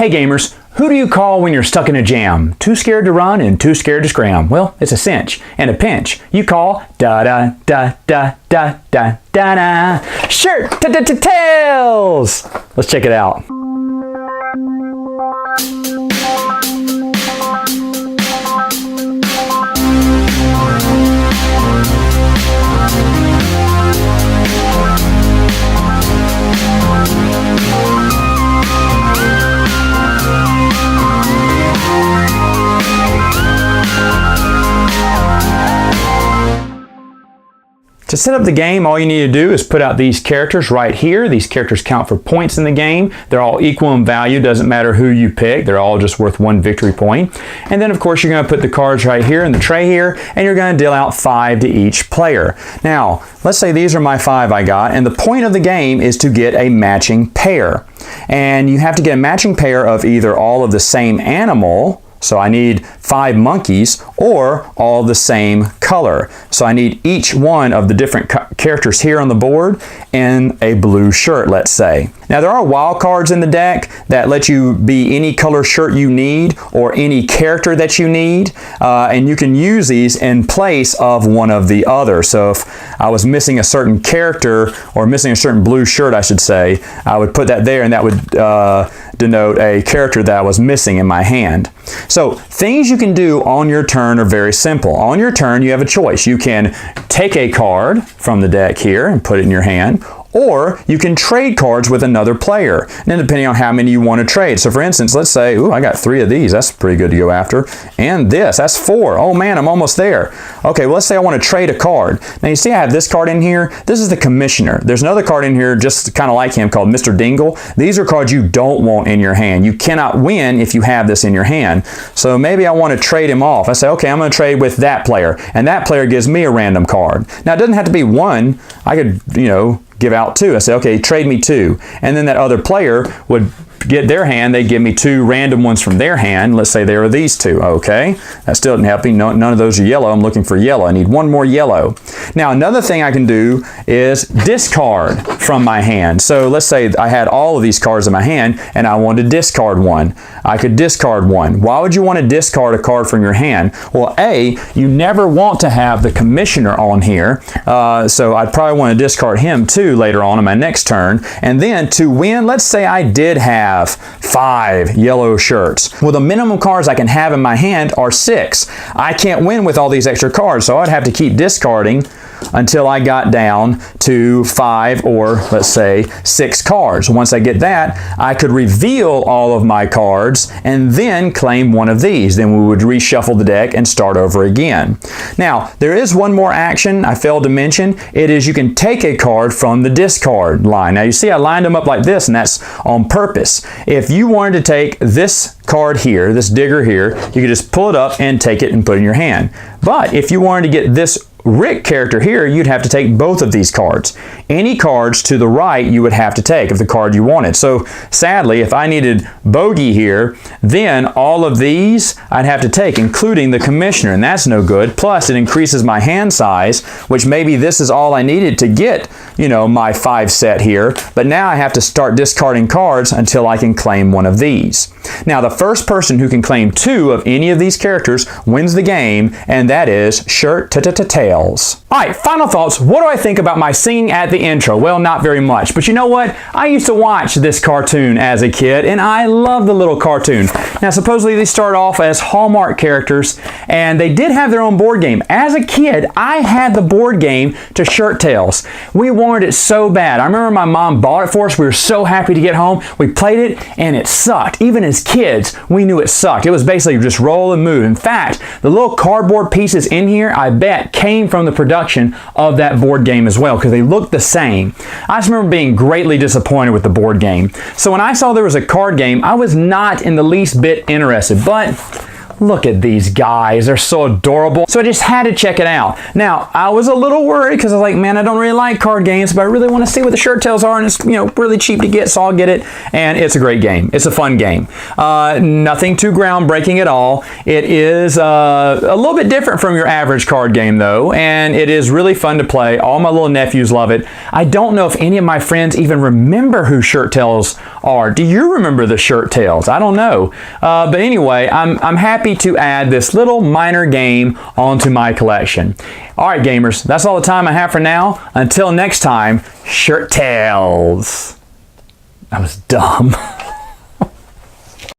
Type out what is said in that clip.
Hey gamers, who do you call when you're stuck in a jam? Too scared to run and too scared to scram? Well, it's a cinch and a pinch. You call da-da-da-da-da-da-da-da. Shirt-tails! Let's check it out. To set up the game, all you need to do is put out these characters right here. These characters count for points in the game. They're all equal in value. Doesn't matter who you pick. They're all just worth 1 victory point. And then, of course, you're going to put the cards right here in the tray here, and you're going to deal out 5 to each player. Now, let's say these are my 5 I got, and the point of the game is to get a matching pair. And you have to get a matching pair of either all of the same animal, so I need 5 monkeys, or all the same color. So I need each one of the different characters here on the board in a blue shirt, let's say. Now there are wild cards in the deck that let you be any color shirt you need or any character that you need, and you can use these in place of one of the other. So if I was missing a certain character or missing a certain blue shirt, I should say, I would put that there, and that would denote a character that I was missing in my hand. So things you can do on your turn are very simple. On your turn, you have a choice. You can take a card from the deck here and put it in your hand, or you can trade cards with another player, and then depending on how many you want to trade. So for instance, let's say, ooh, I got 3 of these. That's pretty good to go after. And this, that's 4. Oh man, I'm almost there. Okay, well, let's say I want to trade a card. Now you see I have this card in here. This is the Commissioner. There's another card in here just kind of like him called Mr. Dingle. These are cards you don't want in your hand. You cannot win if you have this in your hand. So maybe I want to trade him off. I say, okay, I'm going to trade with that player, and that player gives me a random card. Now it doesn't have to be 1. I could, give out 2. I say, okay, trade me 2. And then that other player would get their hand. They give me 2 random ones from their hand. Let's say there are these 2. Okay, that still didn't help me. None of those are yellow. I'm looking for yellow. I need 1 more yellow. Now another thing I can do is discard from my hand. So let's say I had all of these cards in my hand and I wanted to discard 1. I could discard 1. Why would you want to discard a card from your hand? Well, A, you never want to have the Commissioner on here. So I'd probably want to discard him too later on in my next turn. And then to win, let's say I did have 5 yellow shirts. Well, the minimum cards I can have in my hand are 6. I can't win with all these extra cards, so I'd have to keep discarding until I got down to 5 or let's say 6 cards. Once I get that, I could reveal all of my cards and then claim one of these. Then we would reshuffle the deck and start over again. Now, there is one more action I failed to mention. It is you can take a card from the discard line. Now you see I lined them up like this, and that's on purpose. If you wanted to take this card here, this digger here, you could just pull it up and take it and put it in your hand. But if you wanted to get this Rick character here, you'd have to take both of these cards. Any cards to the right you would have to take of the card you wanted. So sadly, if I needed Bogey here, then all of these I'd have to take, including the Commissioner, and that's no good. Plus it increases my hand size, which maybe this is all I needed to get, my 5 set here, but now I have to start discarding cards until I can claim one of these. Now the first person who can claim 2 of any of these characters wins the game, and that is Shirt-tails. Alright, final thoughts. What do I think about my singing at the intro? Well, not very much. But you know what? I used to watch this cartoon as a kid, and I love the little cartoon. Now, supposedly they start off as Hallmark characters, and they did have their own board game. As a kid, I had the board game to Shirt-tails. We wanted it so bad. I remember my mom bought it for us. We were so happy to get home. We played it, and it sucked. Even as kids, we knew it sucked. It was basically just roll and move. In fact, the little cardboard pieces in here, I bet, came from the production of that board game as well, because they looked the same. I just remember being greatly disappointed with the board game. So when I saw there was a card game, I was not in the least bit interested, but look at these guys, they're so adorable. So I just had to check it out. Now, I was a little worried because I was like, man, I don't really like card games, but I really want to see what the Shirt-tails are, and it's, really cheap to get, so I'll get it. And it's a great game. It's a fun game. Nothing too groundbreaking at all. It is a little bit different from your average card game though, and it is really fun to play. All my little nephews love it. I don't know if any of my friends even remember who Shirt-tails are. Do you remember the shirt tails? I don't know. But anyway, I'm happy to add this little minor game onto my collection. All right, gamers, that's all the time I have for now. Until next time, shirt tails. That was dumb.